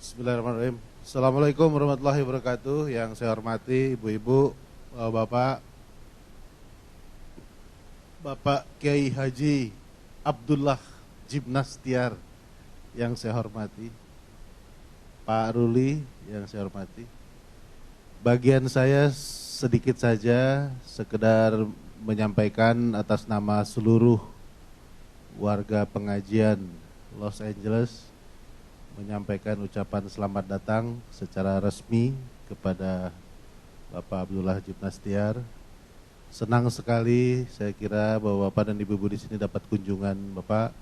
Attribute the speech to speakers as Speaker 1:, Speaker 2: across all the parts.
Speaker 1: Bismillahirrahmanirrahim. Assalamualaikum warahmatullahi wabarakatuh. Yang saya hormati ibu-ibu, bapak, Bapak Kiai Haji Abdullah Jibnastiar yang saya hormati, Pak Ruli yang saya hormati. Bagian saya sedikit saja, sekedar menyampaikan atas nama seluruh warga pengajian Los Angeles, menyampaikan ucapan selamat datang secara resmi kepada Bapak Abdullah Jibnastiar. Senang sekali saya kira bahwa Bapak dan Ibu-ibu di sini dapat kunjungan Bapak.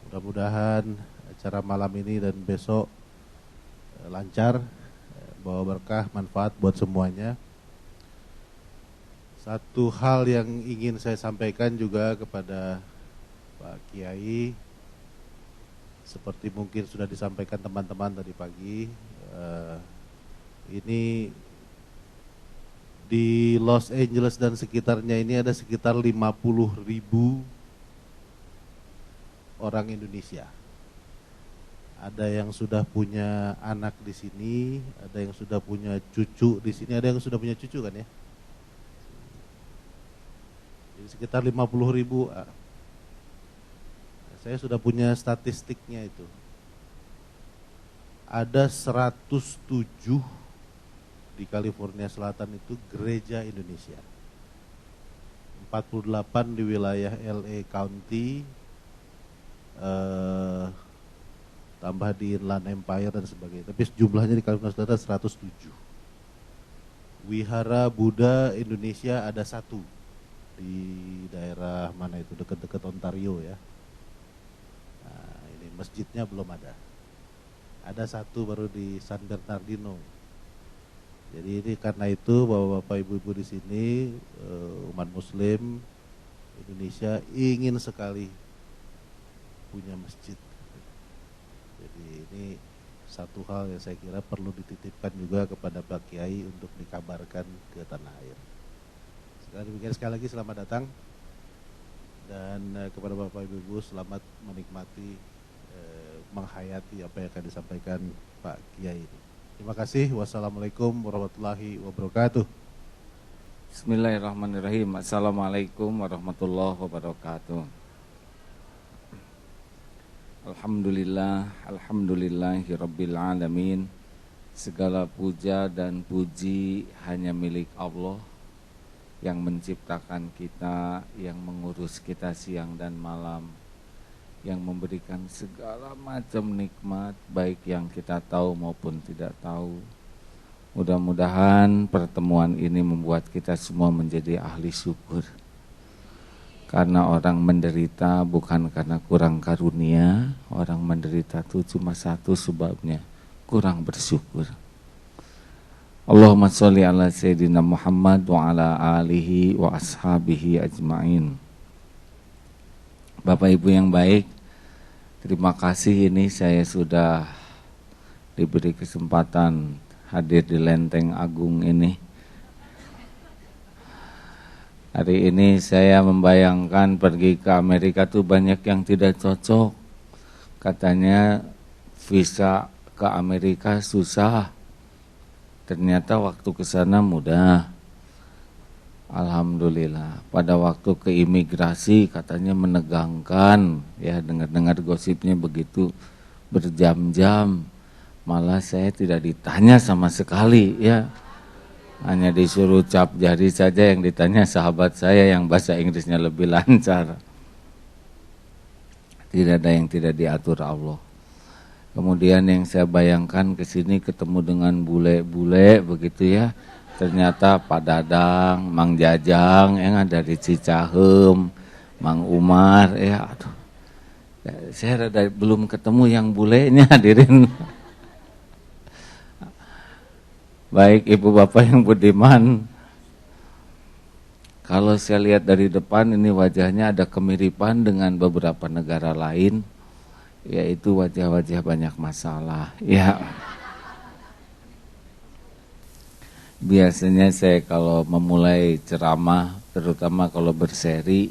Speaker 1: Mudah-mudahan acara malam ini dan besok lancar, bawa berkah, manfaat buat semuanya. Satu hal yang ingin saya sampaikan juga kepada Pak Kiai, seperti mungkin sudah disampaikan teman-teman tadi pagi, ini di Los Angeles dan sekitarnya ini ada sekitar 50.000 orang Indonesia. Ada yang sudah punya anak di sini, ada yang sudah punya cucu di sini, ada yang sudah punya cucu kan ya? Jadi sekitar 50.000. Saya sudah punya statistiknya itu. Ada 107 di California Selatan itu gereja Indonesia. 48 di wilayah LA County, tambah di Inland Empire dan sebagainya. Tapi jumlahnya di California Selatan 107. Wihara Buddha Indonesia ada 1 di daerah mana itu, dekat-dekat Ontario ya. Masjidnya belum ada. Ada 1 baru di San Bernardino. Jadi ini karena itu bahwa Bapak Ibu-ibu di sini, umat Muslim Indonesia ingin sekali punya masjid. Jadi ini satu hal yang saya kira perlu dititipkan juga kepada Pak Kiai untuk dikabarkan ke tanah air. Sekali lagi selamat datang, dan kepada Bapak Ibu selamat menikmati, menghayati apa yang akan disampaikan Pak Kiai ini. Terima kasih. Wassalamualaikum warahmatullahi wabarakatuh.
Speaker 2: Bismillahirrahmanirrahim. Assalamualaikum warahmatullahi wabarakatuh. Alhamdulillahi rabbil alamin. Segala puja dan puji hanya milik Allah yang menciptakan kita, yang mengurus kita siang dan malam, yang memberikan segala macam nikmat, baik yang kita tahu maupun tidak tahu. Mudah-mudahan pertemuan ini membuat kita semua menjadi ahli syukur. Karena orang menderita bukan karena kurang karunia, orang menderita itu cuma satu sebabnya, kurang bersyukur. Allahumma sholli ala Sayyidina Muhammad wa ala alihi wa ashabihi ajma'in. Bapak Ibu yang baik, terima kasih ini saya sudah diberi kesempatan hadir di Lenteng Agung ini. Hari ini saya membayangkan pergi ke Amerika tuh banyak yang tidak cocok. Katanya visa ke Amerika susah. Ternyata waktu ke sana mudah. Alhamdulillah. Pada waktu ke imigrasi katanya menegangkan, ya dengar-dengar gosipnya begitu, berjam-jam. Malah saya tidak ditanya sama sekali, ya. Hanya disuruh cap jari saja, yang ditanya sahabat saya yang bahasa Inggrisnya lebih lancar. Tidak ada yang tidak diatur Allah. Kemudian yang saya bayangkan ke sini ketemu dengan bule-bule begitu ya. Ternyata Pak Dadang, Mang Jajang yang ada di Cicahem, Mang Umar, ya aduh. Saya belum ketemu yang bulenya, hadirin. Baik Ibu Bapak yang budiman, kalau saya lihat dari depan ini wajahnya ada kemiripan dengan beberapa negara lain, yaitu wajah-wajah banyak masalah. Ya. Biasanya saya kalau memulai ceramah, terutama kalau berseri,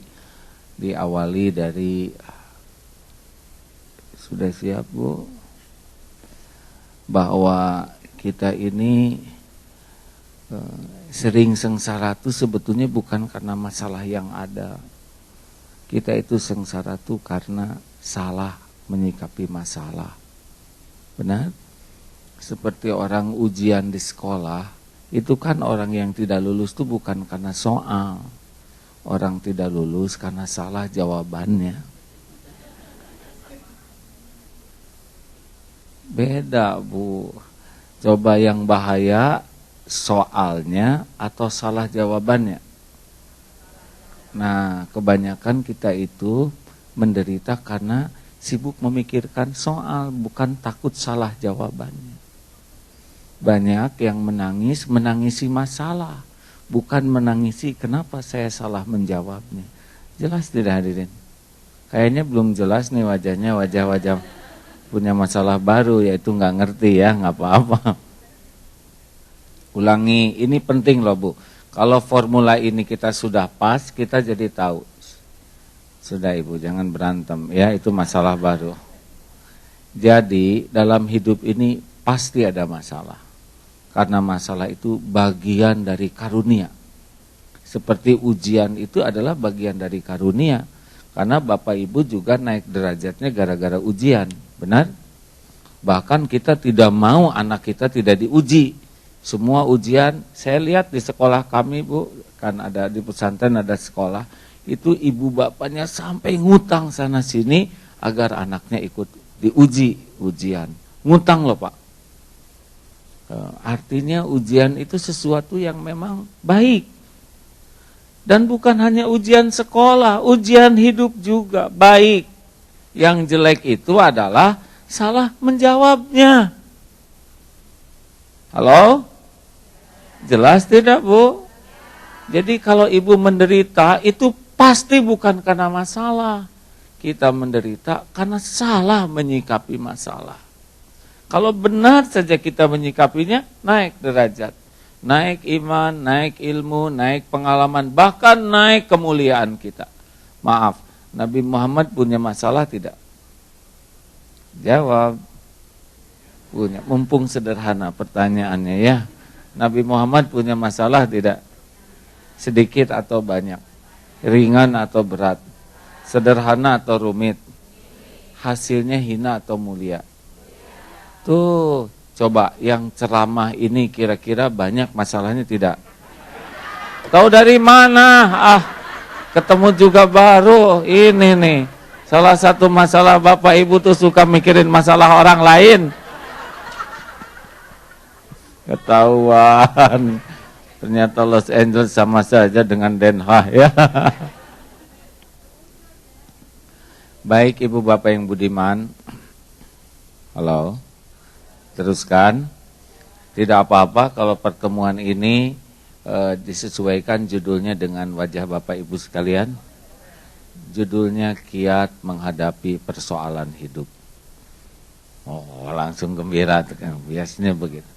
Speaker 2: diawali dari, sudah siap Bu? bahwa kita ini sering sengsara itu sebetulnya bukan karena masalah yang ada. Kita itu sengsara itu karena salah menyikapi masalah. Benar? Seperti orang ujian di sekolah, itu kan orang yang tidak lulus itu bukan karena soal. Orang tidak lulus karena salah jawabannya. Beda, Bu. Coba yang bahaya soalnya atau salah jawabannya. Nah, kebanyakan kita itu menderita karena sibuk memikirkan soal, bukan takut salah jawabannya. Banyak yang menangisi masalah, bukan menangisi kenapa saya salah menjawabnya. Jelas tidak hadirin? Kayaknya belum jelas nih wajahnya, wajah-wajah punya masalah baru, yaitu nggak ngerti ya, nggak apa-apa. Ulangi, ini penting loh Bu. Kalau formula ini kita sudah pas, kita jadi tahu. Sudah Ibu, jangan berantem ya, itu masalah baru. Jadi dalam hidup ini pasti ada masalah. Karena masalah itu bagian dari karunia. Seperti ujian itu adalah bagian dari karunia. Karena Bapak Ibu juga naik derajatnya gara-gara ujian, benar? Bahkan kita tidak mau anak kita tidak diuji. Semua ujian, saya lihat di sekolah kami Bu, kan ada di pesantren ada sekolah, itu ibu bapaknya sampai ngutang sana sini agar anaknya ikut diuji ujian. Ngutang loh Pak. Artinya ujian itu sesuatu yang memang baik. Dan bukan hanya ujian sekolah, ujian hidup juga baik. Yang jelek itu adalah salah menjawabnya. Halo? Jelas tidak Bu? Jadi kalau ibu menderita itu pasti bukan karena masalah. Kita menderita karena salah menyikapi masalah. Kalau benar saja kita menyikapinya, naik derajat. Naik iman, naik ilmu, naik pengalaman, bahkan naik kemuliaan kita. Maaf, Nabi Muhammad punya masalah tidak? Jawab. Punya. Mumpung sederhana pertanyaannya ya. Nabi Muhammad punya masalah tidak? Sedikit atau banyak? Ringan atau berat? Sederhana atau rumit? Hasilnya hina atau mulia? Tuh, coba yang ceramah ini kira-kira banyak masalahnya tidak? Tahu dari mana? Ketemu juga baru. Ini nih, salah satu masalah Bapak Ibu tuh suka mikirin masalah orang lain. Ketahuan. Ternyata Los Angeles sama saja dengan Den Haag ya. Baik Ibu Bapak yang budiman. Halo. Teruskan. Tidak apa-apa kalau pertemuan ini disesuaikan judulnya dengan wajah Bapak Ibu sekalian. Judulnya Kiat Menghadapi Persoalan Hidup. Oh, langsung gembira, biasanya begitu.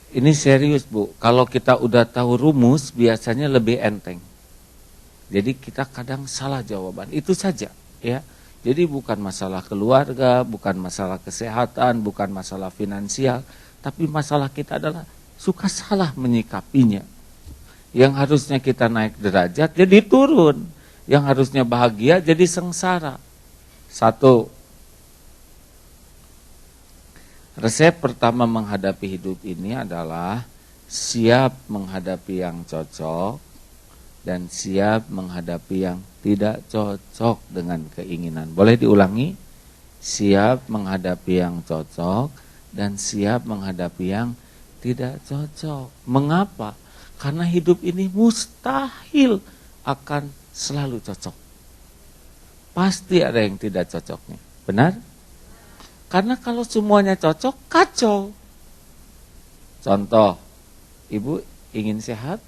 Speaker 2: Ini serius Bu, kalau kita udah tahu rumus biasanya lebih enteng. Jadi kita kadang salah jawaban, itu saja ya. Jadi bukan masalah keluarga, bukan masalah kesehatan, bukan masalah finansial, tapi masalah kita adalah suka salah menyikapinya. Yang harusnya kita naik derajat jadi turun, yang harusnya bahagia jadi sengsara. Satu, resep pertama menghadapi hidup ini adalah siap menghadapi yang cocok dan siap menghadapi yang tidak cocok dengan keinginan. Boleh diulangi? Siap menghadapi yang cocok dan siap menghadapi yang tidak cocok. Mengapa? Karena hidup ini mustahil akan selalu cocok. Pasti ada yang tidak cocoknya. Benar? Karena kalau semuanya cocok, kacau. Contoh, Ibu ingin sehat,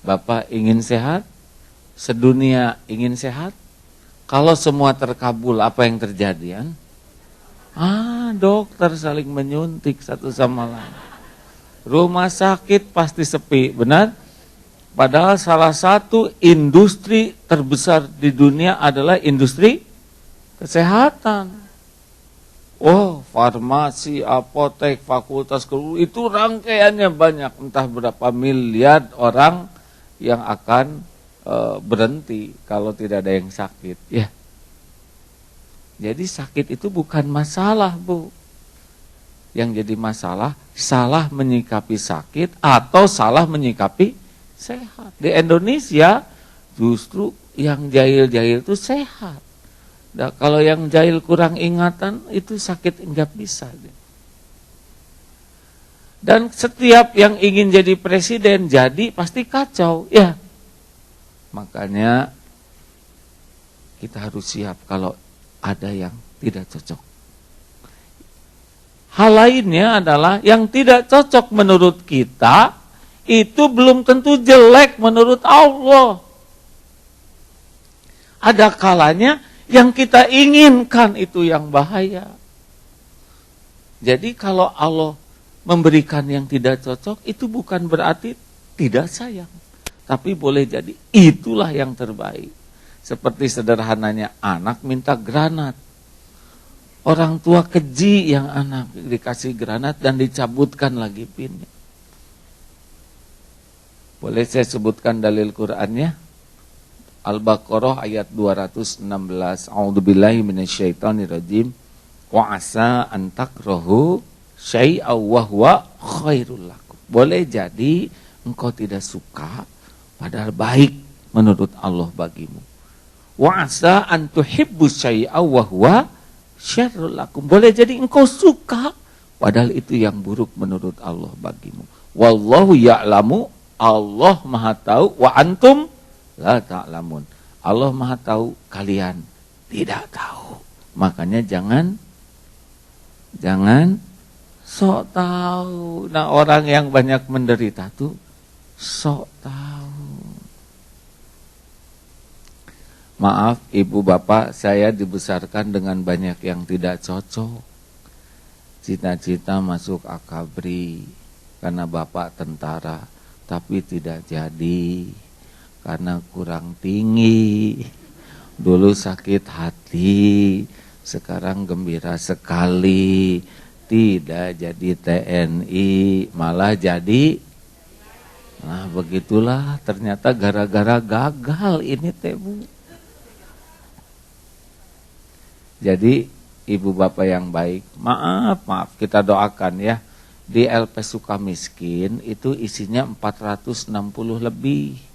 Speaker 2: Bapak ingin sehat, sedunia ingin sehat. Kalau semua terkabul, apa yang terjadi? Dokter saling menyuntik satu sama lain. Rumah sakit pasti sepi, benar? Padahal salah satu industri terbesar di dunia adalah industri kesehatan. Oh, farmasi, apotek, fakultas itu rangkaiannya banyak, entah berapa miliar orang yang akan berhenti kalau tidak ada yang sakit. Ya. Jadi sakit itu bukan masalah, Bu. Yang jadi masalah salah menyikapi sakit atau salah menyikapi sehat. Di Indonesia justru yang jahil-jahil itu sehat. Nah, kalau yang jahil kurang ingatan itu sakit enggak bisa. Dan setiap yang ingin jadi presiden jadi pasti kacau, ya. Makanya kita harus siap kalau ada yang tidak cocok. Hal lainnya adalah yang tidak cocok menurut kita itu belum tentu jelek menurut Allah. Ada kalanya yang kita inginkan itu yang bahaya. Jadi kalau Allah memberikan yang tidak cocok, itu bukan berarti tidak sayang. Tapi boleh jadi itulah yang terbaik. Seperti sederhananya anak minta granat. Orang tua keji yang anak dikasih granat dan dicabutkan lagi pinnya. Boleh saya sebutkan dalil Qur'annya? Al-Baqarah ayat 216. A'udzubillahi minasyaitonirrajim. Wa asa an takrahu syai'aw wa huwa khairul lakum. Boleh jadi engkau tidak suka padahal baik menurut Allah bagimu. Wa asa an tuhibbu syai'aw wa huwa syarrul lakum. Boleh jadi engkau suka padahal itu yang buruk menurut Allah bagimu. Wallahu ya'lamu, Allah Maha tahu, wa antum la ta'lamun. Allah Maha tahu, kalian tidak tahu. Makanya jangan sok tahu. Nah, orang yang banyak menderita tuh sok tahu. Maaf ibu bapak, saya dibesarkan dengan banyak yang tidak cocok. Cita-cita masuk akabri karena bapak tentara, tapi tidak jadi. Karena kurang tinggi, dulu sakit hati, sekarang gembira sekali, tidak jadi TNI, malah jadi, nah begitulah ternyata gara-gara gagal ini teh Bu. Jadi ibu bapak yang baik, maaf kita doakan ya, di LP Sukamiskin itu isinya 460 lebih.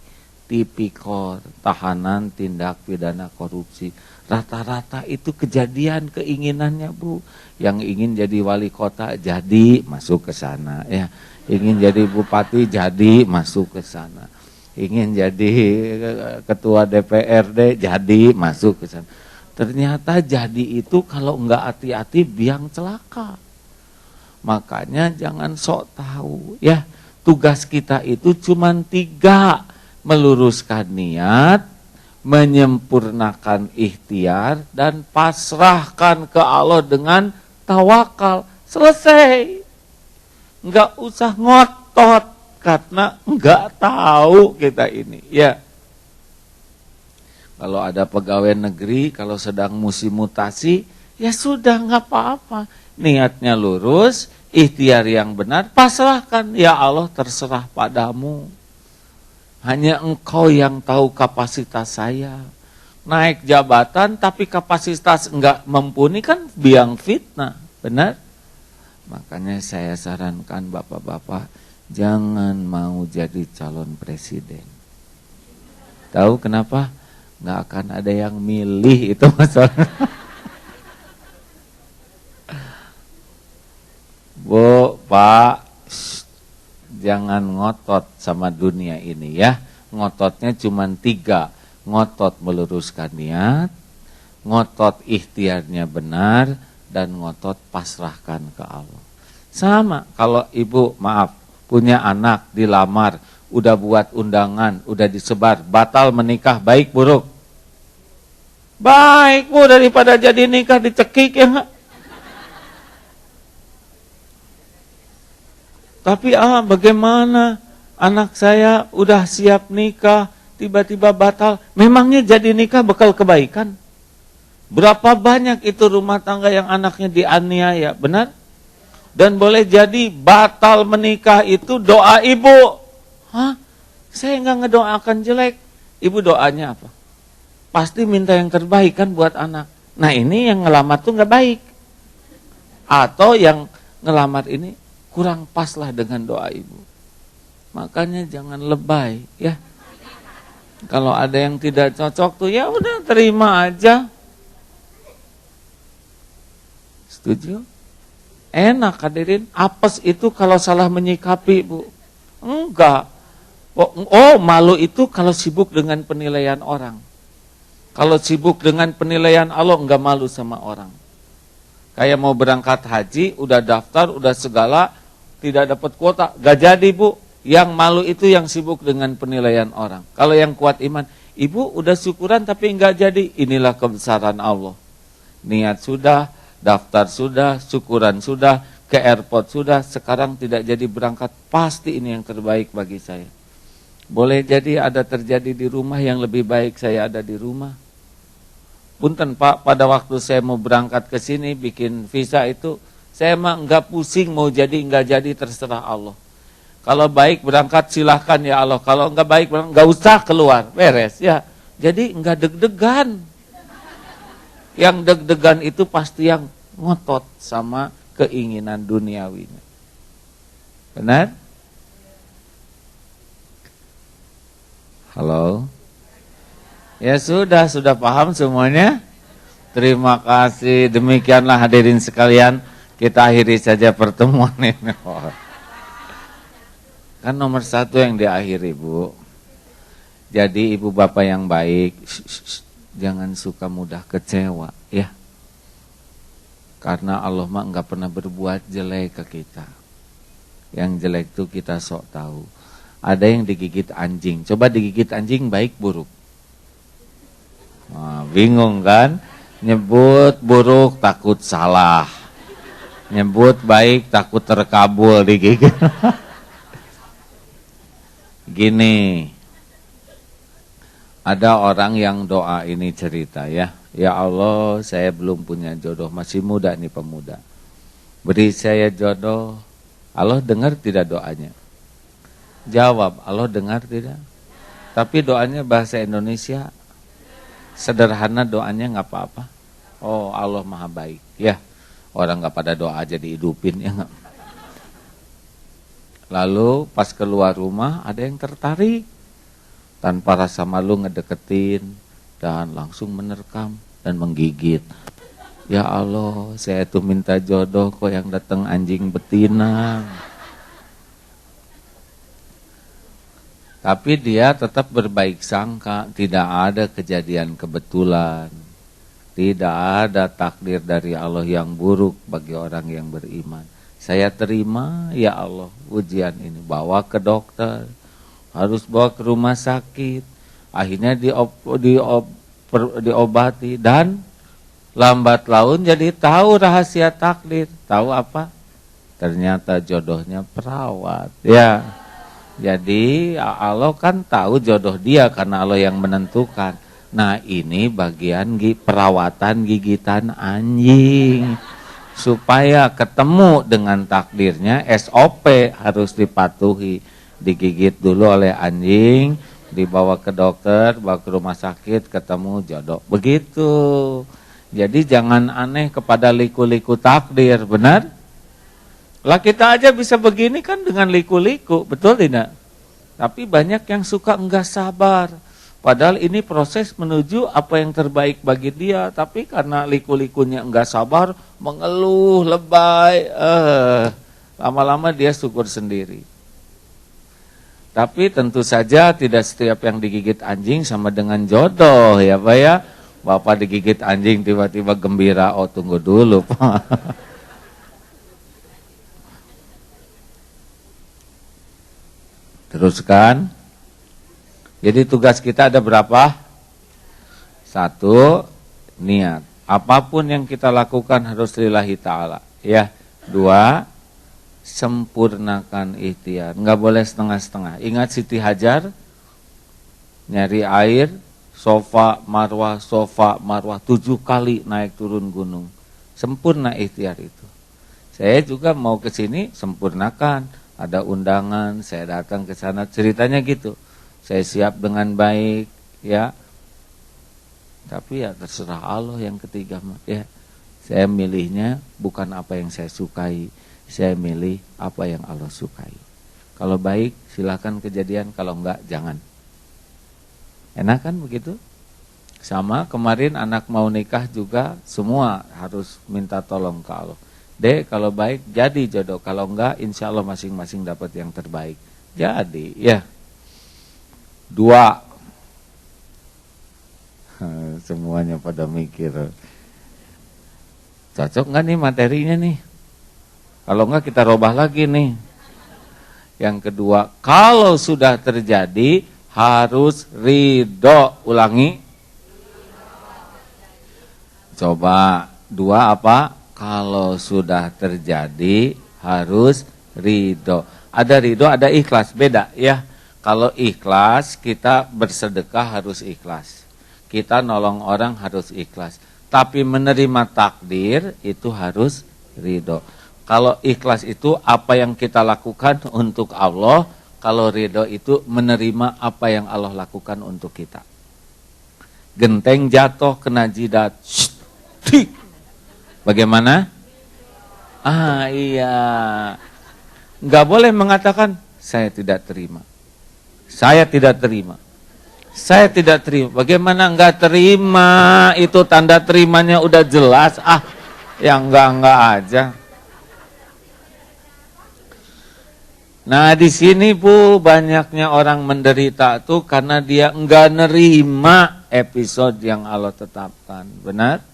Speaker 2: Tipikor, tahanan tindak pidana korupsi. Rata-rata itu kejadian keinginannya Bu. Yang ingin jadi wali kota jadi masuk ke sana ya. Ingin jadi bupati jadi masuk ke sana. Ingin jadi ketua DPRD jadi masuk ke sana. Ternyata jadi itu kalau enggak hati-hati biang celaka. Makanya jangan sok tahu ya. Tugas kita itu cuma 3. Meluruskan niat, menyempurnakan ikhtiar, dan pasrahkan ke Allah dengan tawakal. Selesai. Enggak usah ngotot karena enggak tahu kita ini. Ya. Kalau ada pegawai negeri, kalau sedang musim mutasi, ya sudah enggak apa-apa. Niatnya lurus, ikhtiar yang benar, pasrahkan. Ya Allah terserah padamu. Hanya engkau yang tahu kapasitas saya. Naik jabatan tapi kapasitas enggak mumpuni kan biang fitnah, benar? Makanya saya sarankan bapak-bapak jangan mau jadi calon presiden. Tahu kenapa? Enggak akan ada yang milih, itu masalah. Bu, Pak, jangan ngotot sama dunia ini ya. Ngototnya cuma 3. Ngotot meluruskan niat, ngotot ikhtiarnya benar, dan ngotot pasrahkan ke Allah. Sama kalau ibu maaf punya anak dilamar, udah buat undangan, udah disebar, batal menikah, baik buruk? Baik Bu, daripada jadi nikah dicekik ya enggak? Tapi bagaimana anak saya udah siap nikah, tiba-tiba batal. Memangnya jadi nikah bakal kebaikan? Berapa banyak itu rumah tangga yang anaknya dianiaya, benar? Dan boleh jadi batal menikah itu doa ibu. Hah? Saya nggak ngedoakan jelek. Ibu doanya apa? Pasti minta yang terbaik kan buat anak. Nah ini yang ngelamar tuh nggak baik. Atau yang ngelamar ini kurang pas lah dengan doa ibu. Makanya jangan lebay ya. Kalau ada yang tidak cocok tuh ya udah terima aja. Setuju? Enak hadirin. Apes itu kalau salah menyikapi, Bu. Enggak. Oh, malu itu kalau sibuk dengan penilaian orang. Kalau sibuk dengan penilaian Allah enggak malu sama orang. Kayak mau berangkat haji, udah daftar, udah segala, tidak dapat kuota, enggak jadi, Bu. Yang malu itu yang sibuk dengan penilaian orang. Kalau yang kuat iman, ibu udah syukuran tapi enggak jadi. Inilah kebesaran Allah. Niat sudah, daftar sudah, syukuran sudah, ke airport sudah, sekarang tidak jadi berangkat, pasti ini yang terbaik bagi saya. Boleh jadi ada terjadi di rumah yang lebih baik saya ada di rumah. Punten Pak, pada waktu saya mau berangkat ke sini bikin visa itu, saya mah enggak pusing mau jadi enggak jadi terserah Allah. Kalau baik berangkat silahkan ya Allah, kalau enggak baik berangkat enggak usah keluar, beres ya. Jadi enggak deg-degan. Yang deg-degan itu pasti yang ngotot sama keinginan duniawinya. Benar? Halo? Ya sudah paham semuanya? Terima kasih. Demikianlah hadirin sekalian, kita akhiri saja pertemuan ini. Kan nomor 1 yang diakhiri, Bu. Jadi ibu bapak yang baik, jangan suka mudah kecewa, ya. Karena Allah mah enggak pernah berbuat jelek ke kita. Yang jelek itu kita sok tahu. Ada yang digigit anjing. Coba digigit anjing baik buruk? Nah, bingung kan? Nyebut buruk takut salah. Nyebut baik takut terkabul digigit. Gini. Ada orang yang doa ini cerita ya. Ya Allah, saya belum punya jodoh, masih muda nih pemuda. Beri saya jodoh. Allah dengar tidak doanya? Jawab, Allah dengar tidak? Tapi doanya bahasa Indonesia. Sederhana doanya nggak apa-apa. Oh, Allah Maha baik. Ya, orang nggak pada doa aja dihidupin ya nggak. Lalu pas keluar rumah ada yang tertarik. Tanpa rasa malu ngedeketin dan langsung menerkam dan menggigit. Ya Allah, saya tuh minta jodoh kok yang datang anjing betina. Tapi dia tetap berbaik sangka, tidak ada kejadian kebetulan. Tidak ada takdir dari Allah yang buruk bagi orang yang beriman. Saya terima ya Allah ujian ini, bawa ke dokter. Harus bawa ke rumah sakit, akhirnya diobati dan lambat laun jadi tahu rahasia takdir. Tahu apa? Ternyata jodohnya perawat. Ya, jadi Allah kan tahu jodoh dia karena Allah yang menentukan. Nah ini bagian perawatan gigitan anjing. Supaya ketemu dengan takdirnya, SOP harus dipatuhi. Digigit dulu oleh anjing, dibawa ke dokter, bawa ke rumah sakit, ketemu jodoh. Begitu. Jadi jangan aneh kepada liku-liku takdir, benar? Lah kita aja bisa begini kan dengan liku-liku, betul tidak? Tapi banyak yang suka enggak sabar. Padahal ini proses menuju apa yang terbaik bagi dia, tapi karena liku-likunya enggak sabar, mengeluh, lebay, lama-lama dia syukur sendiri. Tapi tentu saja tidak setiap yang digigit anjing sama dengan jodoh ya Pak ya. Bapak digigit anjing tiba-tiba gembira, oh tunggu dulu Pak. Teruskan. Jadi tugas kita ada berapa? 1, niat. Apapun yang kita lakukan harus lillahi ta'ala. Ya. 2, sempurnakan ikhtiar, nggak boleh setengah-setengah. Ingat Siti Hajar nyari air Sofa Marwah 7 kali naik turun gunung. Sempurna ikhtiar itu. Saya juga mau ke sini sempurnakan. Ada undangan, saya datang ke sana, ceritanya gitu. Saya siap dengan baik, ya. Tapi ya terserah Allah yang ketiga, ya. Saya milihnya bukan apa yang saya sukai, saya milih apa yang Allah sukai. Kalau baik silakan kejadian, kalau enggak jangan. Enak kan begitu? Sama kemarin anak mau nikah juga semua harus minta tolong ke Allah. Dek, kalau baik jadi jodoh, kalau enggak insya Allah masing-masing dapat yang terbaik. Jadi ya 2. Semuanya pada mikir. Cocok enggak nih materinya nih? Kalau enggak kita robah lagi nih. Yang kedua, kalau sudah terjadi harus ridho. Ulangi. Coba 2 apa? Kalau sudah terjadi harus ridho. Ada ridho, ada ikhlas, beda ya. Kalau ikhlas kita bersedekah harus ikhlas. Kita nolong orang harus ikhlas. Tapi menerima takdir itu harus ridho. Kalau ikhlas itu apa yang kita lakukan untuk Allah. Kalau ridho itu menerima apa yang Allah lakukan untuk kita. Genteng jatuh kena jidat. Bagaimana? Iya. Enggak boleh mengatakan saya tidak terima. Saya tidak terima. Saya tidak terima. Bagaimana enggak terima? Itu tanda terimanya udah jelas. Yang enggak aja. Nah, di sini Bu, banyaknya orang menderita tuh karena dia enggak nerima episode yang Allah tetapkan. Benar?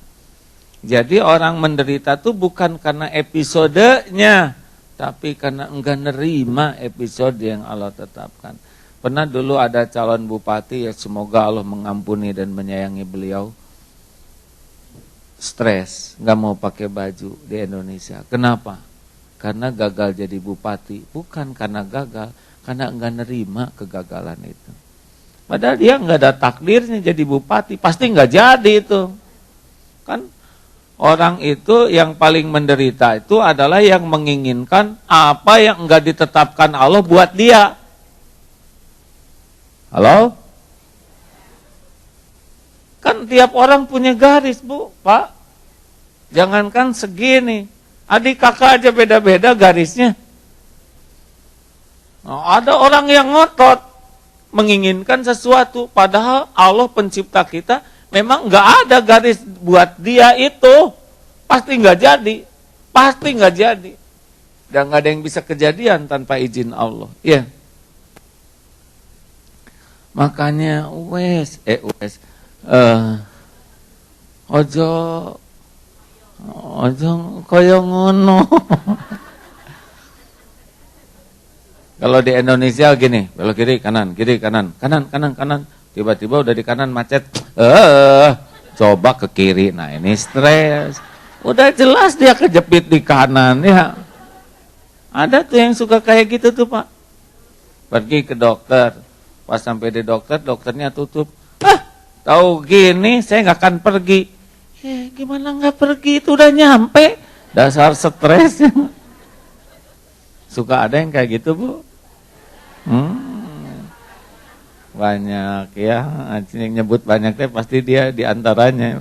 Speaker 2: Jadi orang menderita tuh bukan karena episodenya, tapi karena enggak nerima episode yang Allah tetapkan. Pernah dulu ada calon bupati, ya semoga Allah mengampuni dan menyayangi beliau, stres, enggak mau pakai baju di Indonesia. Kenapa? Karena gagal jadi bupati. Bukan karena gagal, karena enggak nerima kegagalan itu. Padahal dia enggak ada takdirnya jadi bupati, pasti enggak jadi itu. Kan orang itu yang paling menderita itu adalah yang menginginkan apa yang enggak ditetapkan Allah buat dia. Halo? Kan tiap orang punya garis, Bu, Pak. Jangankan segini, adik kakak aja beda-beda garisnya. Nah, ada orang yang ngotot menginginkan sesuatu, padahal Allah pencipta kita memang nggak ada garis buat dia itu, pasti nggak jadi, dan nggak ada yang bisa kejadian tanpa izin Allah. Ya, makanya ojo koyo ngono. Kalau di Indonesia gini, belok kiri kanan, kanan. Tiba-tiba udah di kanan macet, coba ke kiri, nah ini stres. Udah jelas dia kejepit di kanan, ya. Ada tuh yang suka kayak gitu tuh, Pak. Pergi ke dokter, pas sampai di dokter, dokternya tutup. Tahu gini, saya nggak akan pergi. Gimana nggak pergi, itu udah nyampe. Dasar stres. Suka ada yang kayak gitu, Bu? Banyak ya, yang nyebut banyak teh pasti dia diantaranya.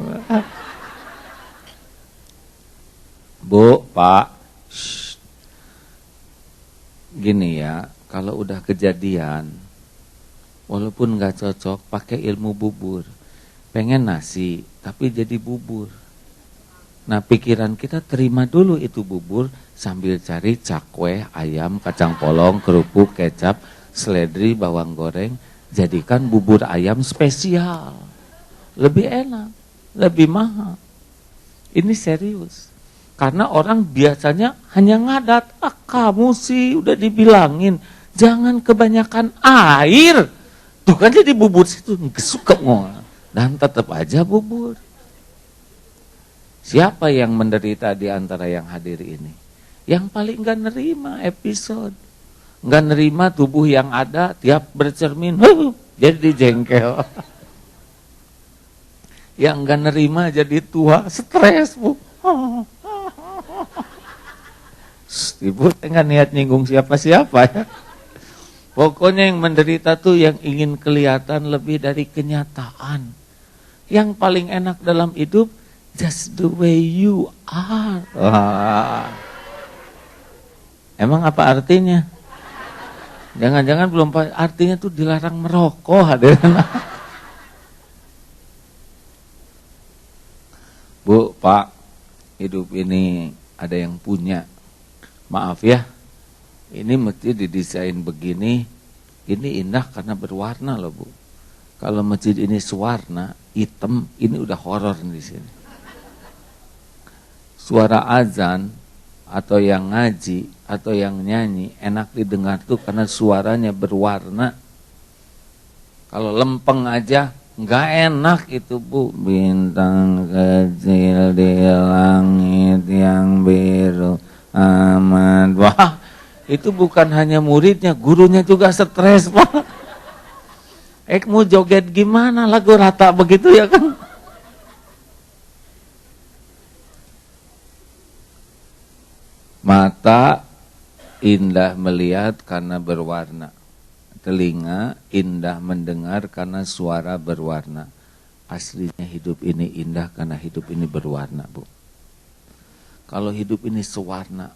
Speaker 2: Bu, Pak, gini ya, kalau udah kejadian, walaupun nggak cocok, pakai ilmu bubur. Pengen nasi, tapi jadi bubur. Nah, pikiran kita terima dulu itu bubur sambil cari cakwe, ayam, kacang polong, kerupuk, kecap, seledri, bawang goreng. Jadikan bubur ayam spesial. Lebih enak, lebih mahal. Ini serius. Karena orang biasanya hanya ngadat. Kamu sih udah dibilangin, jangan kebanyakan air. Tuh kan jadi bubur situ, suka ngomong. Dan tetap aja bubur. Siapa yang menderita di antara yang hadir ini? Yang paling gak nerima episode. Gak nerima tubuh yang ada tiap bercermin, jadi jengkel. Yang nggak nerima jadi tua, stres, Bu. Ibu nggak niat nyinggung siapa-siapa ya. Pokoknya yang menderita tuh yang ingin kelihatan lebih dari kenyataan. Yang paling enak dalam hidup, just the way you are. Emang apa artinya? Jangan-jangan belum artinya tuh dilarang merokok, hadirin. Bu, Pak, hidup ini ada yang punya. Maaf ya, ini mesti didesain begini, ini indah karena berwarna loh Bu. Kalau masjid ini sewarna, hitam, ini udah horor di sini. Suara azan atau yang ngaji atau yang nyanyi enak didengar tuh karena suaranya berwarna. Kalau lempeng aja nggak enak itu Bu. Bintang kecil di langit yang biru amat. Wah, itu bukan hanya muridnya, gurunya juga stres Pak. Mau joget gimana, lagu rata begitu ya kan. Mata indah melihat karena berwarna. Telinga indah mendengar karena suara berwarna. Aslinya hidup ini indah karena hidup ini berwarna Bu. Kalau hidup ini sewarna,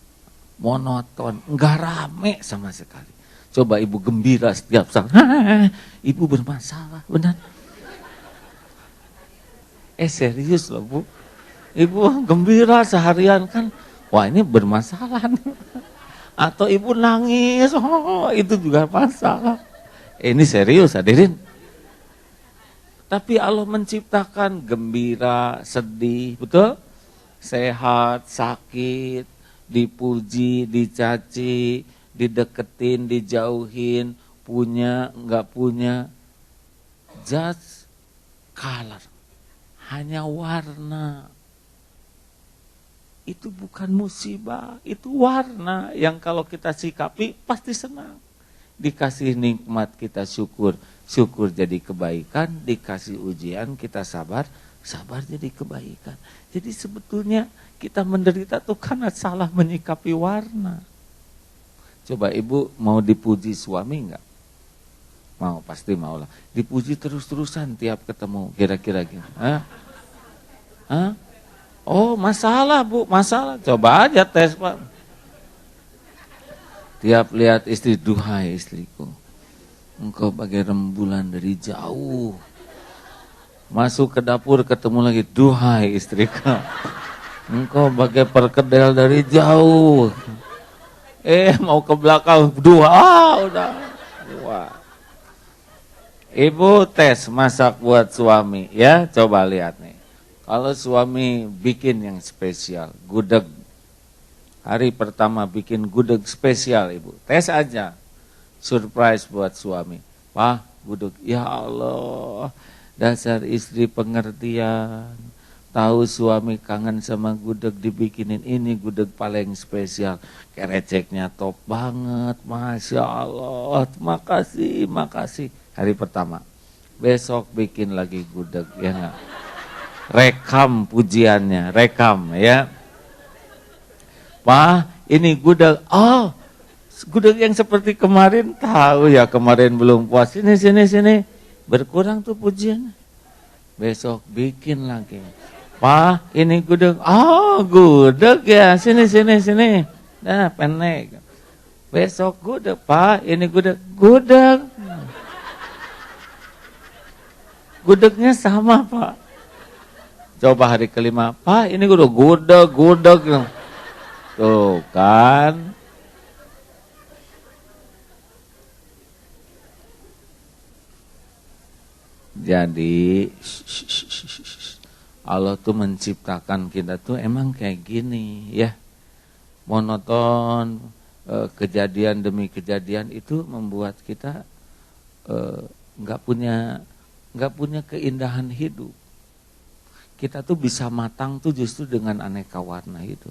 Speaker 2: monoton, enggak rame sama sekali. Coba ibu gembira setiap saat, ibu bermasalah, benar? Serius loh Bu. Ibu gembira seharian kan, wah ini bermasalah. Atau ibu nangis, itu juga masalah. Ini serius hadirin. Tapi Allah menciptakan gembira, sedih, betul? Sehat, sakit, dipuji, dicaci, dideketin, dijauhin, punya, enggak punya. Just color, hanya warna. Itu bukan musibah, itu warna yang kalau kita sikapi pasti senang. Dikasih nikmat kita syukur, syukur jadi kebaikan, dikasih ujian kita sabar, sabar jadi kebaikan. Jadi sebetulnya kita menderita tuh karena salah menyikapi warna. Coba ibu mau dipuji suami enggak? Mau, pasti mau lah. Dipuji terus-terusan tiap ketemu, kira-kira gitu. Hah? Oh masalah Bu, masalah. Coba aja tes Pak. Tiap lihat istri, duhai istriku, engkau bagai rembulan dari jauh. Masuk ke dapur ketemu lagi, duhai istriku, engkau bagai perkedel dari jauh. Mau ke belakang, udah. Wah. Ibu tes masak buat suami ya, coba lihat nih. Kalau suami bikin yang spesial, gudeg. Hari pertama bikin gudeg spesial ibu, tes aja. Surprise buat suami. Wah, gudeg, ya Allah, dasar istri pengertian. Tahu suami kangen sama gudeg, dibikinin ini gudeg paling spesial. Kereceknya top banget, Masya Allah. Makasih. Hari pertama. Besok bikin lagi gudeg, ya enggak? Rekam pujiannya, rekam ya. Pak, ini gudeg. Oh, gudeg yang seperti kemarin, tahu ya kemarin belum puas. Sini. Berkurang tuh pujiannya. Besok bikin lagi. Pak, ini gudeg. Oh, gudeg ya. Sini. Nah, pendek. Besok gudeg, Pak. Ini gudeg. Gudegnya sama, Pak. Coba hari kelima, Pak, ini gudeg. Tuh kan. Jadi Allah tuh menciptakan kita tuh emang kayak gini ya. Monoton, kejadian demi kejadian itu membuat kita nggak punya keindahan hidup. Kita tuh bisa matang tuh justru dengan aneka warna itu.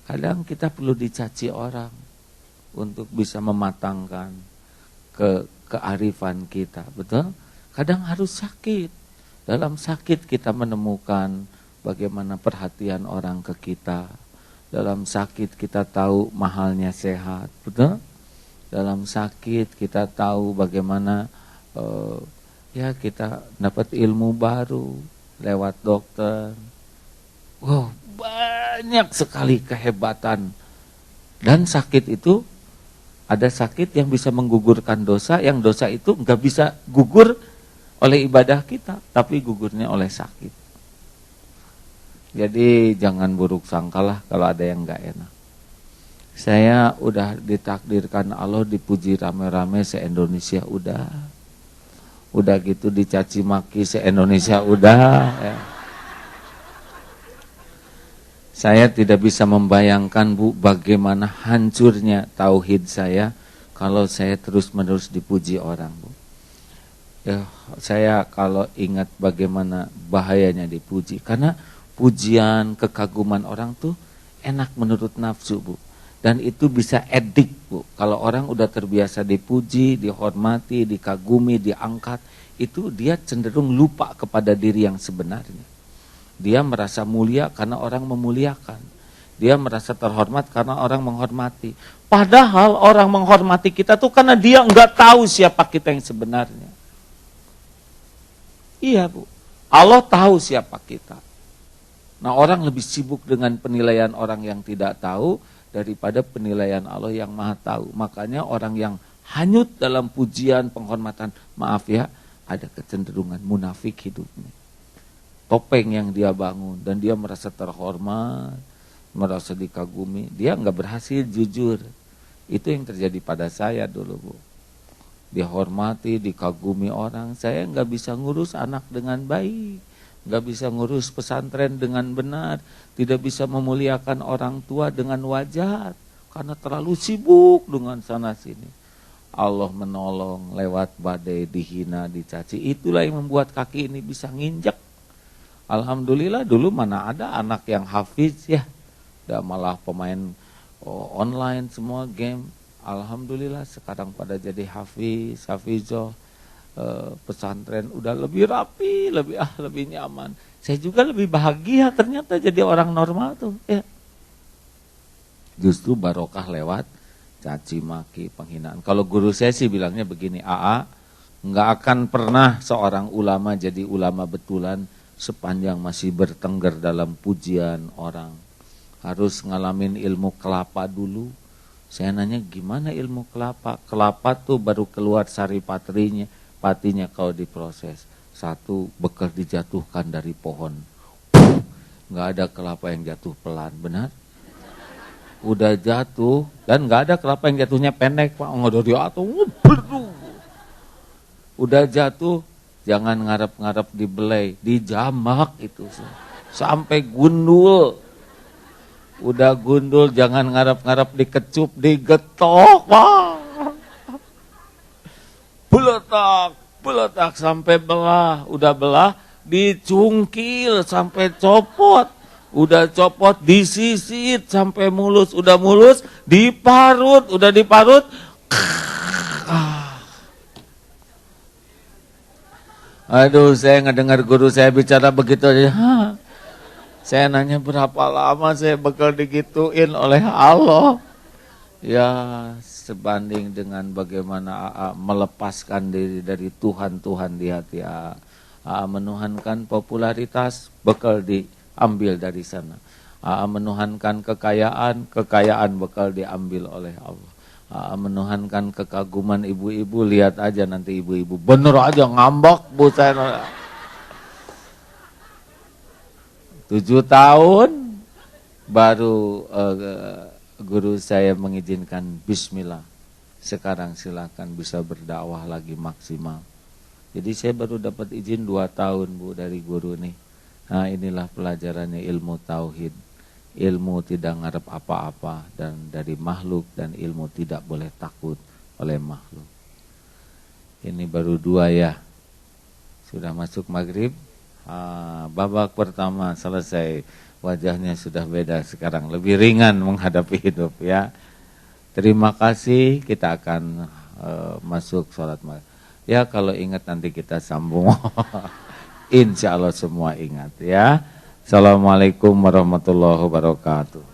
Speaker 2: Kadang kita perlu dicaci orang untuk bisa mematangkan kearifan kita, betul? Kadang harus sakit Dalam sakit kita menemukan bagaimana perhatian orang ke kita. Dalam sakit kita tahu mahalnya sehat, betul? Dalam sakit kita tahu bagaimana ya kita dapat ilmu baru lewat dokter. Wow, banyak sekali kehebatan. Dan sakit itu, ada sakit yang bisa menggugurkan dosa, yang dosa itu nggak bisa gugur oleh ibadah kita, tapi gugurnya oleh sakit. Jadi jangan buruk sangkalah kalau ada yang nggak enak. Saya udah ditakdirkan Allah dipuji rame-rame se-Indonesia udah gitu dicaci maki se-Indonesia udah. Ya. Saya tidak bisa membayangkan Bu bagaimana hancurnya tauhid saya kalau saya terus-menerus dipuji orang Bu. Ya, saya kalau ingat bagaimana bahayanya dipuji, karena pujian, kekaguman orang tuh enak menurut nafsu Bu. Dan itu bisa edik Bu. Kalau orang udah terbiasa dipuji, dihormati, dikagumi, diangkat, itu dia cenderung lupa kepada diri yang sebenarnya. Dia merasa mulia karena orang memuliakan. Dia merasa terhormat karena orang menghormati. Padahal orang menghormati kita tuh karena dia enggak tahu siapa kita yang sebenarnya. Iya Bu, Allah tahu siapa kita. Nah orang lebih sibuk dengan penilaian orang yang tidak tahu daripada penilaian Allah yang maha tahu. Makanya orang yang hanyut dalam pujian, penghormatan, maaf ya, ada kecenderungan munafik hidupnya. Topeng yang dia bangun dan dia merasa terhormat, merasa dikagumi, dia nggak berhasil jujur. Itu yang terjadi pada saya dulu Bu. Dihormati, dikagumi orang, saya nggak bisa ngurus anak dengan baik. Gak bisa ngurus pesantren dengan benar, tidak bisa memuliakan orang tua dengan wajar, karena terlalu sibuk dengan sana sini. Allah menolong lewat badai, dihina, dicaci, itulah yang membuat kaki ini bisa nginjek. Alhamdulillah dulu mana ada anak yang hafiz ya, udah malah pemain online semua game. Alhamdulillah sekarang pada jadi hafizoh. Pesantren udah lebih rapi, lebih nyaman. Saya juga lebih bahagia ternyata jadi orang normal tuh. Ya. Justru barokah lewat caci maki, penghinaan. Kalau guru saya sih bilangnya begini, nggak akan pernah seorang ulama jadi ulama betulan sepanjang masih bertengger dalam pujian orang. Harus ngalamin ilmu kelapa dulu. Saya nanya gimana ilmu kelapa? Kelapa tuh baru keluar sari patinya kalau diproses. Satu, bekal dijatuhkan dari pohon. Nggak ada kelapa yang jatuh pelan, benar? Udah jatuh, dan nggak ada kelapa yang jatuhnya pendek, Pak. Nggak dari atas, udah jatuh, jangan ngarep-ngarep dibelai, dijamak itu. Sampai gundul. Udah gundul, jangan ngarep-ngarep dikecup, digetok, Pak. Beletak sampai belah, udah belah, dicungkil sampai copot, udah copot, disisit sampai mulus, udah mulus, diparut, udah diparut, aduh saya ngedengar guru saya bicara begitu aja, saya nanya berapa lama saya bakal digituin oleh Allah. Ya sebanding dengan bagaimana AA melepaskan diri dari Tuhan-Tuhan di hati AA menuhankan popularitas, bekal diambil dari sana. AA menuhankan kekayaan bekal diambil oleh Allah. AA menuhankan kekaguman ibu-ibu, lihat aja nanti ibu-ibu bener aja ngambek Bu saya. 7 tahun baru guru saya mengizinkan bismillah. Sekarang silakan bisa berdakwah lagi maksimal. Jadi saya baru dapat izin 2 tahun Bu dari guru nih. Nah inilah pelajarannya ilmu tauhid. Ilmu tidak ngarep apa-apa dan dari makhluk, dan ilmu tidak boleh takut oleh makhluk. Ini baru 2 ya. Sudah masuk maghrib. Babak pertama selesai. Wajahnya sudah beda sekarang, lebih ringan menghadapi hidup ya. Terima kasih, kita akan masuk sholat maghrib. Ya kalau ingat nanti kita sambung. Insya Allah semua ingat ya. Assalamualaikum warahmatullahi wabarakatuh.